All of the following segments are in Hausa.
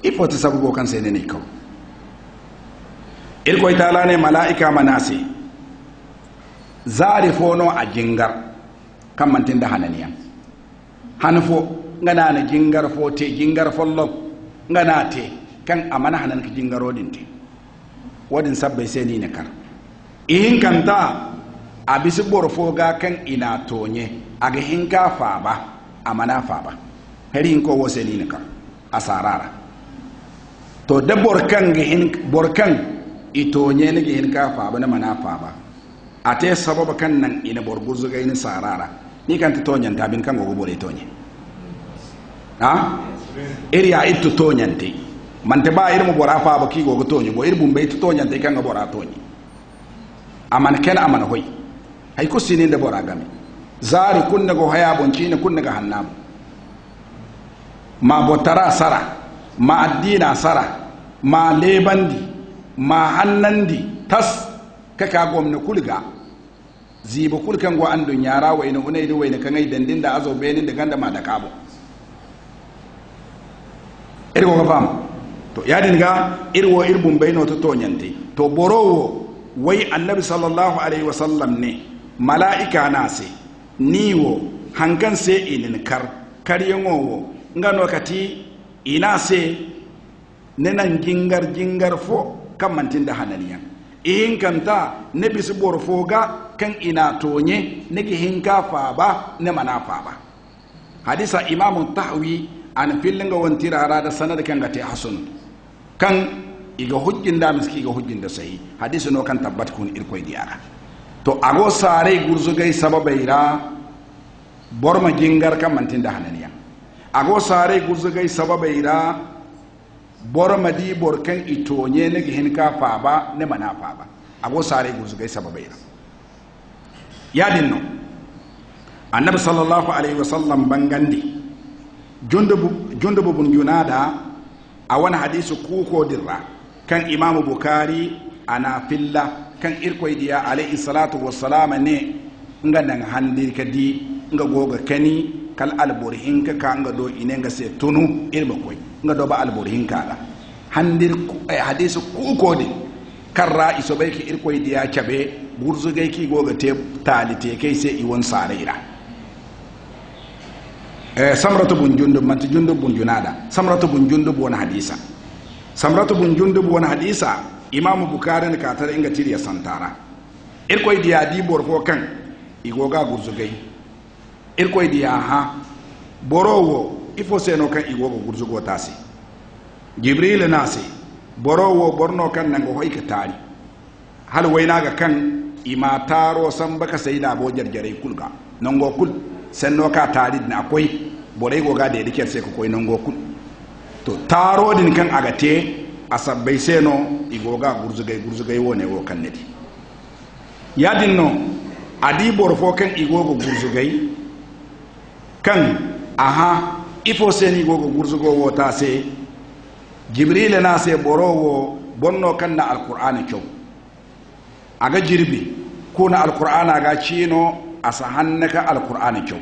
ifo ta sabugo kan sai ne ko irko itala ne malaika manase zari fono a jingar kan mantin da hananiya hanfo ngana na jingar fo te jingar follo ngana te kan amana hanan ka jingaro dinte wadin sabbai sai ni ne kar in kanta abisi borfo ga kan ina tonye aga hinka fa ba amana fa ba hari ko wose ni ne kar asarara to da borkan ga hin borkan itonye ne ga hinka fa ba na mana fa ba ate sababa kan nan ina borguzu ga ina sarara ni kan tonyan tabin kan go bore tonye ha iri ya itu tonyante mante ba irmu bora fa ba ki go tonye bo irbum be itu tonyante kan go bora tonye amana ken amana hoy hay ko sinin da bora game zari kunna go haya bonci ne kunna ga hannamu ma botara sara ma addina sara ma lebandi ma hannandi tas kaka gomna kulga zibo kulkan go andun yara wa ina unai da waina kan ai dandin da azo benin da ganda ma da kabo irgo ga fam to ya dinga irwo irbun baino to tonyante to borowo wai annabi sallallahu alaihi wasallam ne mala'ika na se niwo hankan se inin karyangowo ngano kati ina se nenan jingar fo kan mantin da hananiyan in kanta ne bisu borfo ga kan ina tonye ne ki hinka fa ba ne mana fa ba hadisa imamu tahwi an filin ga wantirara da sanad kan ga ta hasan kan iga hujjin da miski iga hujjin da sai hadisi no kan tabbat kun irkoy diara to ago sare gurzugai sababaira borma jingar kan mantin da hananiya ago sare gurzugai sababaira borma di borkan itonye ne gihin ka fa ba ne mana fa ba ago sare gurzugai sababaira ya dinno annabi sallallahu alaihi wasallam bangandi jundubu bun junada a wani hadisi kuko dirra kan imamu bukari ana filla kan irkoy diya alayhi salatu wassalam ne nga nan handir kadi nga goga kani kal alburhin ka nga do ine nga se tunu irba koy nga do ba alburhin ka la handir hadisi kuko di karra iso bai ki irkoy diya cabe burzu gai ki goga te talite kai sai iwon saraira samratu bun jundub manti jundub bun junada samratu bun jundub wani hadisa samratu bun jundub wani hadisa imamu bukari ne katar inga tiriya santara irkoy diya di borfo kan igoga gurzugai irkoy diya ha borowo ifo seno kan igoga gurzugo tasi jibril nasi borowo borno kan nan go hoyka tari hal wayna ga kan ima taro san baka sai da bo jarjare kulga nan go kul senno ka tari na akwai borai goga da yake sai ko koy nan go kul to taro din kan agate asabbai seno igoga gurzugai wone wo kan nedi yadin no adi borfo kan igogo gurzugai kan aha ifo seni igogo gurzugo wo ta se jibril na se borowo bonno kan na alqur'ani kyo aga jirbi ko na alqur'ana ga cino asa hannaka alqur'ani kyo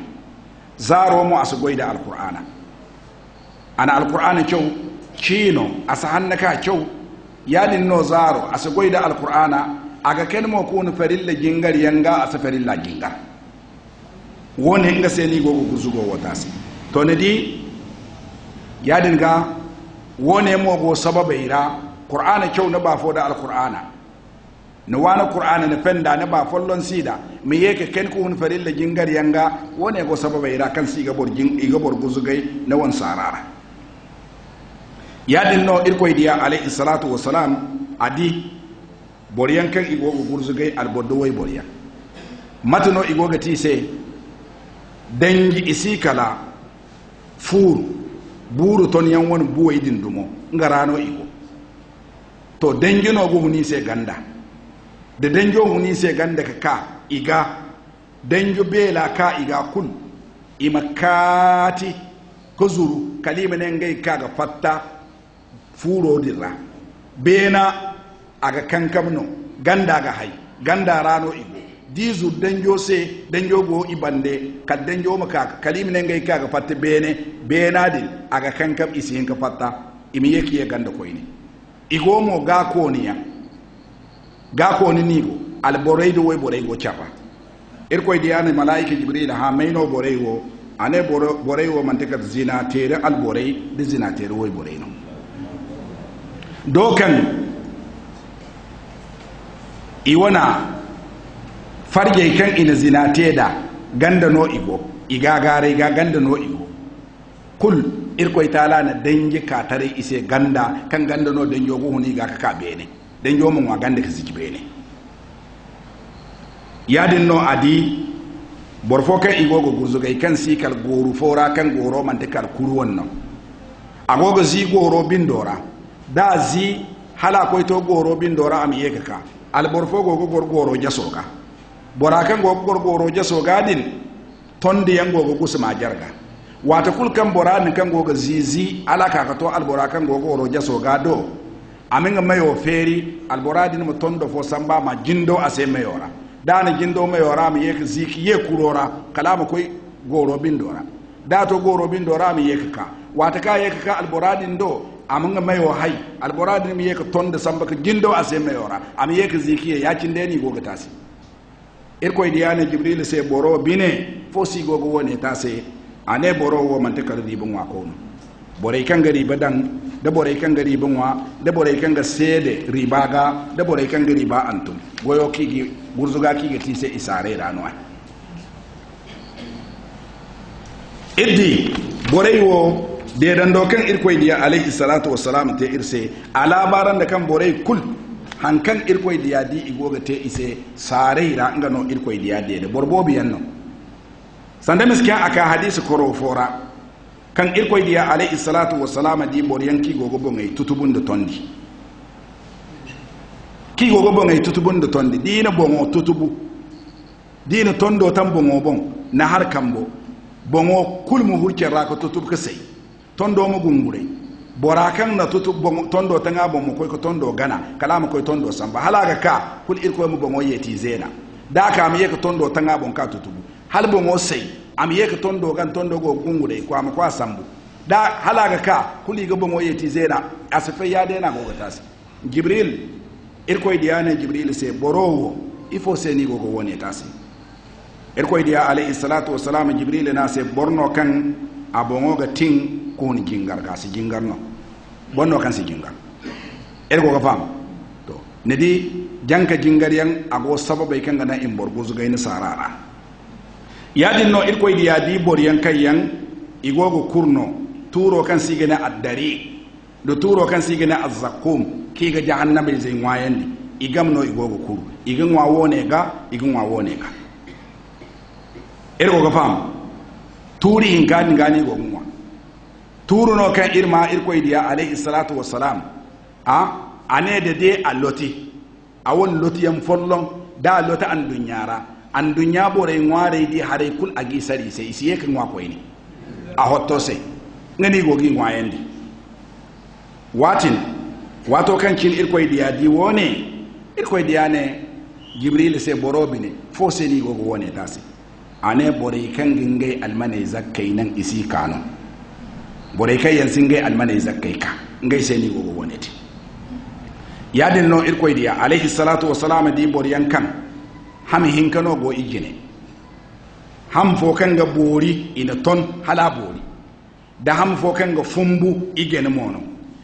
zaro mu asu goida alqur'ana ana alqur'ani kyo cino asa hannaka kyo yadin no zaro asa goida alqur'ana aga kelmo ko no farilla jingar yanga asa farilla jingar woni nga seni gogo guzugo wotasi to ne di yadin ga wone mo go sababa ira qur'ana kyo na ba fo da alqur'ana no wana qur'ana ne fenda ne ba follon sida mi yeke ken ko hun farilla jingar yanga wone go sababa ira kan siga bor jing iga bor guzugay na won sarara yadin no irkoy diya alayhi salatu wassalam adi boriyan kan igogo gurzugai alboddo way boriyan matano igoga tise dangi isi kala furu buru ton yan woni buway dindumo ngarano igo to dangi no go huni se ganda de danjo huni se ganda ka iga danjo bela ka iga kul imakati ko zuru kalima ne ngai kaga fatta furo dirra bena aga kankamno ganda ga hay ganda rano igo dizu danjo se danjo go ibande kad danjo maka kalim ne ngai kaga fatte bene benadin aga kankam isi hinka fatta imi yeki ye ganda koyni igomo ga koniya ga koni nigo al boreydo way boreygo chapa irkoy diyane malaika jibril ha mayno boreywo ane boreywo man tekat zina tere al borey de zina tere way boreyno dokan iwana farje kan ina zina teda ganda no igo igagare ga ganda no igo kul irkoy taala na dangi ka tare ise ganda kan ganda no danjo go huni ga ka bene danjo mun wa ganda ka ziki bene yadin no adi borfo kan igogo gurzugai kan sikal goru fora kan goro man te kal kuru wannan agogo zi goro bindora da zi hala koy to goro bindora am yega ka al borfo gogo goro jasoga bora kan gogo goro jasoga din tondi yan gogo kusma jarga wata kul kan bora ni kan gogo zizi ala ka to al bora kan gogo goro jasoga do aminga mayo feri al bora din mo tondo fo samba ma jindo ase mayora dana jindo mayora mi yek ziki ye kurora kalama koy goro bindora da to goro bindora mi yek ka wata ka yek ka al bora din do amanga mayo hay al bora din mi yek tonde samba ka jindo ase mayora am yek ziki ya cinde ni gogo tasi irkoy diyane jibril se boro bine fosi gogo woni tase ane boro wo man te kardi bon wa ko bore kan gari badan da bore kan gari banwa da bore kan ga sede ribaga da bore kan gari ba antum goyo kigi gurzuga kigi tise isare da no iddi bore wo de dan do kan irkoy diya alayhi salatu wassalam te irse ala baran da kan bore kul hankan irkoy diya di igoga te ise sare ra ngano irkoy diya de borbobi yanno sanda miskiya aka hadisi koro fora kan irkoy diya alayhi salatu wassalam di boryan ki gogo bongay tutubun de tondi ki gogo bongay tutubun de tondi dina bongo tutubu dina tondo tan bongo bon na har kambo bongo kulmu hurke rako tutub ka sai tondo mo gungure borakan na tutub bongo tondo tanga bongo koy ko tondo gana kalama koy tondo samba halaga ka kul irkoy mo bongo yeti zena da ka mi yeka tondo tanga bon ka tutubu hal bongo sai am yeka tondo gan tondo go gungure ko am kwa sambu da halaga ka kuli ga bongo yeti zena asfe ya de na go gatasi jibril irkoy diane jibril se borowo ifo se ni go woni tasi irkoy dia alayhi salatu wassalam jibril na se borno kan abongo ga ting ko ni jingar ga si jingar no bonno kan si jingar ergo ga fam to ne di janka jingar yang ago sababai kan ga na imborgo zuga ni sarara yadin no irkoy diya di bor yan kayan igogo kurno turo kan sigena addari do turo kan sigena azzakum ki ga jahannama zai wayandi igam no igogo kuru igan wa wone ga ergo ga fam turi hingani ngani go ngwa turu no kan irma irkoy diya alayhi salatu wassalam ane de alloti awon loti yam follon da lota an dunyara an dunya bore ngware di hare kul agi sari sai isiye kan wa koyni a hotto sai ngani gogi ngwayandi wato kan kin irkoy diya di wone irkoy diya ne jibril sai borobine fo sai ni gogo wone tasi ane bore kan gingai almane zakkai nan isi kano bore kai yan singai almane zakkai ka ngai sai ni gogo wone ti yadin no irkoy diya alayhi salatu wassalam di bor yan kan ham hinkano go igine ham fo kan ga bori ina ton hala bori da ham fo kan ga fumbu igene mono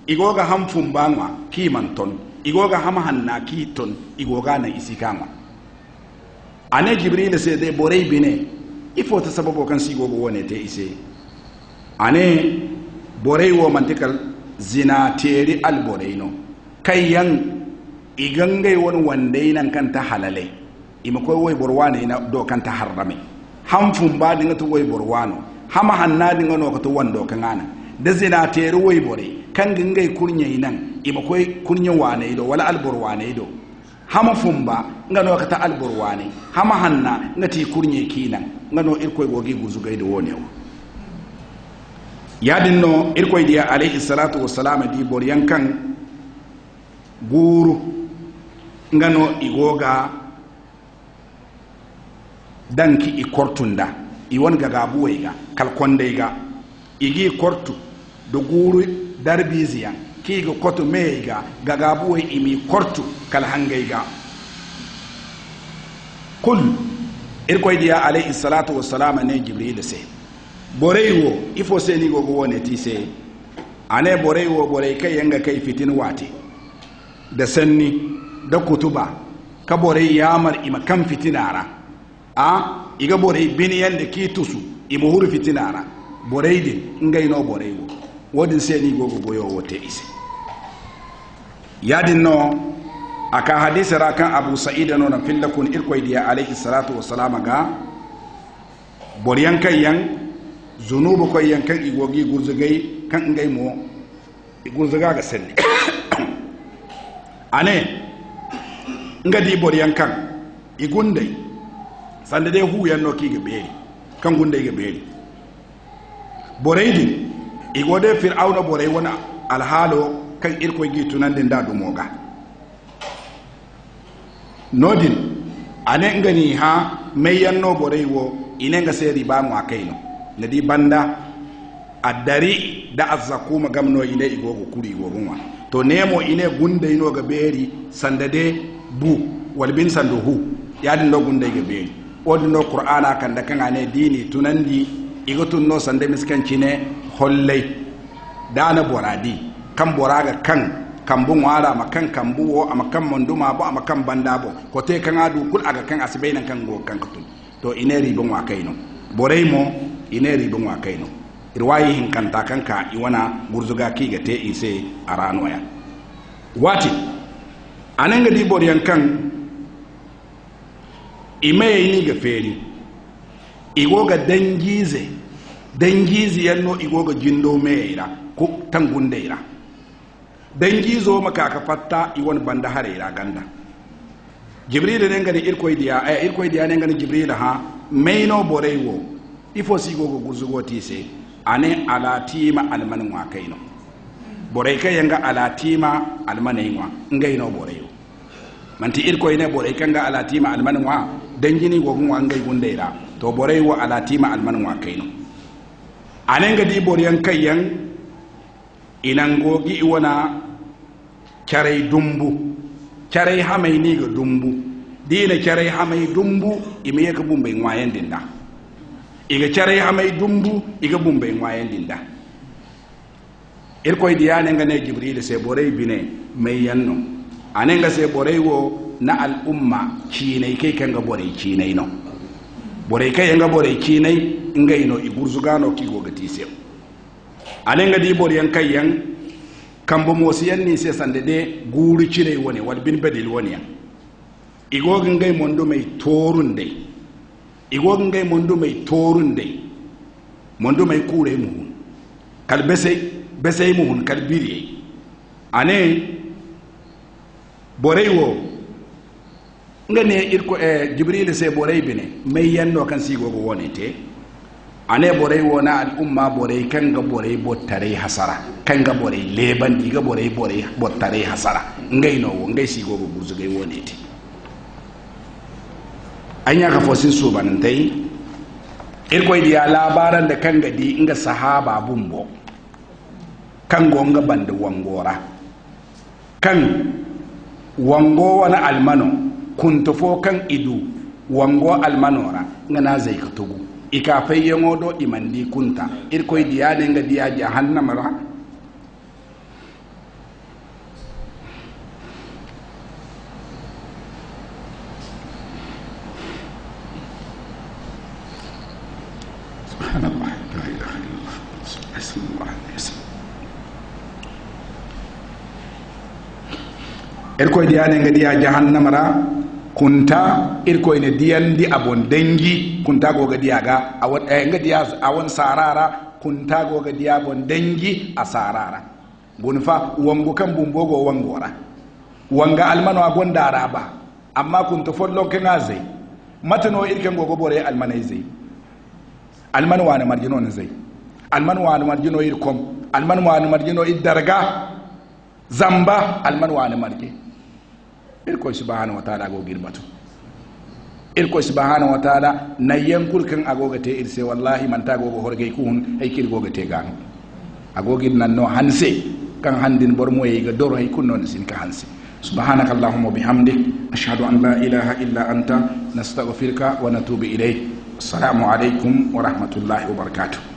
igoga ham fumbangwa ki man ton igoga ham hanna ki ton igoga na isikama ane jibril se de borey bine ifo ta sababo kan si gogo wone te ise ane borey wo mantikal zina teri al boreyno kayyan igangai won wande nan kan ta halale ima koy woy borwane ina do kan ta harrame ham fumba dinga to woy borwano hama hanna dinga no ko to wando kan ana da zina teri woy bore kan gingai kurnye nan ima koy kurnye wane do wala al borwane do hama fumba ngano kata alburwani hama hanna ngati kurnye kinan ngano irkoy gogi guzugai da wonewa yadin no irkoy dia alayhi salatu wassalam di bor yankan guru ngano igoga danki i kortunda i won gaga buwayga kal kondeyga igi kortu do guru darbi ziyan kiga koto meiga gagabu imi kortu kal hangaiga kul irkoy diya alayhi salatu wassalam ne jibril se borewo ifo se ni go wone ti se ane borewo borey kai yanga kai fitin wate da sanni da kutuba ka borey yamar ima kan fitinara iga borey biniyan da kitusu ima huru fitinara borey din ngai no borewo wodin se ni go goyo wote ise yadin no aka hadisi rakan abu sa'id no na fillakun irkoy diya alayhi salatu wassalam ga boryan kayan zunubu koy yankan igogi gurzugai kan ngai mo gurzuga ga sanni ane ngadi boryan kan igundai sande de hu yanno ki ga beri kan gundai ga beri boreidi igode fir'auna borey wona alhalo kan irkoy gi tunande nda dumoga nodin ane ngani ha meyanno borey wo inenga seri ba mu akaino nadi banda adari da azzakuma gamno ine igogo kuri igogonwa to nemo ine gunde ino ga beri sandade bu walbin sandu hu yadin do gunde ga beri odin do qur'ana kan da kan ane dini tunandi igotun no sande miskanci ne hollai dana boradi kan boraga kan kambun wara makan kambuwo amakan monduma bo amakan bandabo ko te kan adu kul aga kan asbainan kan go kan katun to ine ribon wa kaino borai mo ine ribon wa kaino irwayi hin kanta kanka iwana gurzuga ki ga te ise arano ya wati ananga di boriyan kan ime ni ga feri igoga dangize yanno igoga jindo meira ko tangundeira dangizo maka ka fatta iwon banda harera ganda jibril ne ngani irkoy diya ne ngani jibril ha maino borewo ifo sigogo gurzugo tise ane alatima almanin wa kaino borey kay yanga alatima almanin wa ngaino borewo manti irkoy ne borey kanga alatima almanin wa dangini gogun wa ngai gundeira to borewo alatima almanin wa kaino anenga di boryan kayan inangogi iwana kyarai dumbu kyarai hamai ni ga dumbu dina kyarai hamai dumbu ime ya bumbai ngwayen dinda iga kyarai hamai dumbu iga bumbai ngwayen dinda irkoy diya nenga ne jibril sai borai bine mai yanno anenga sai borai wo na al'umma kinai kai kanga borai kinai no borai kai yanga borai kinai ngai no igurzugano ki gogati se anenga di boryan kayan kambo mosiyan ni se sande de guru cire woni wal bin badil woni igogin ngai mondo mai torun dai igogin ngai mondo mai torun dai mondo mai kure mu kal besey mu kal biri ane borewo ngane irko jibril se borey bine mai yanno kan sigo go woni te ane borey wona al umma borey kanga borey bottare hasara kanga borey leban diga borey bottare hasara ngai no ngai sigo go burzugay wonete anya ka fosin su banantai irko dia labaran da kanga di inga sahaba bumbo kango nga bande wangora kan wango wana almano kuntofo kan idu wango almanora ngana zai ka tugu ika fayye ngodo imandi kunta irkoy diya ne nga diya jahannama ra subhanallah la ilaha illallah sallallahu alaihi wasallam irkoy diya ne nga diya jahannama ra kunta irkoy ne diyandi abon dangi kunta goga diyaga awon ngadiya awon sarara kunta goga diya bon dangi a sarara gunfa wango kan bumbogo wangora wanga almano agonda araba amma kunta follon kan azai matano irken gogo bore almanai zai almano wana marjino ne zai almano wana marjino irkom almano wana marjino iddarga zamba almano wana marje irko subhanahu wa ta'ala go girbatu irko subhanahu wa ta'ala na yankul kan agoga te irse wallahi man ta gogo horge kun ay kir goga te gan agogin nan no hanse kan handin bor moye ga doro hay kunno sin ka hanse subhanaka allahumma bihamdik ashhadu an la ilaha illa anta nastaghfiruka wa natubu ilayk assalamu alaikum wa rahmatullahi wa barakatuh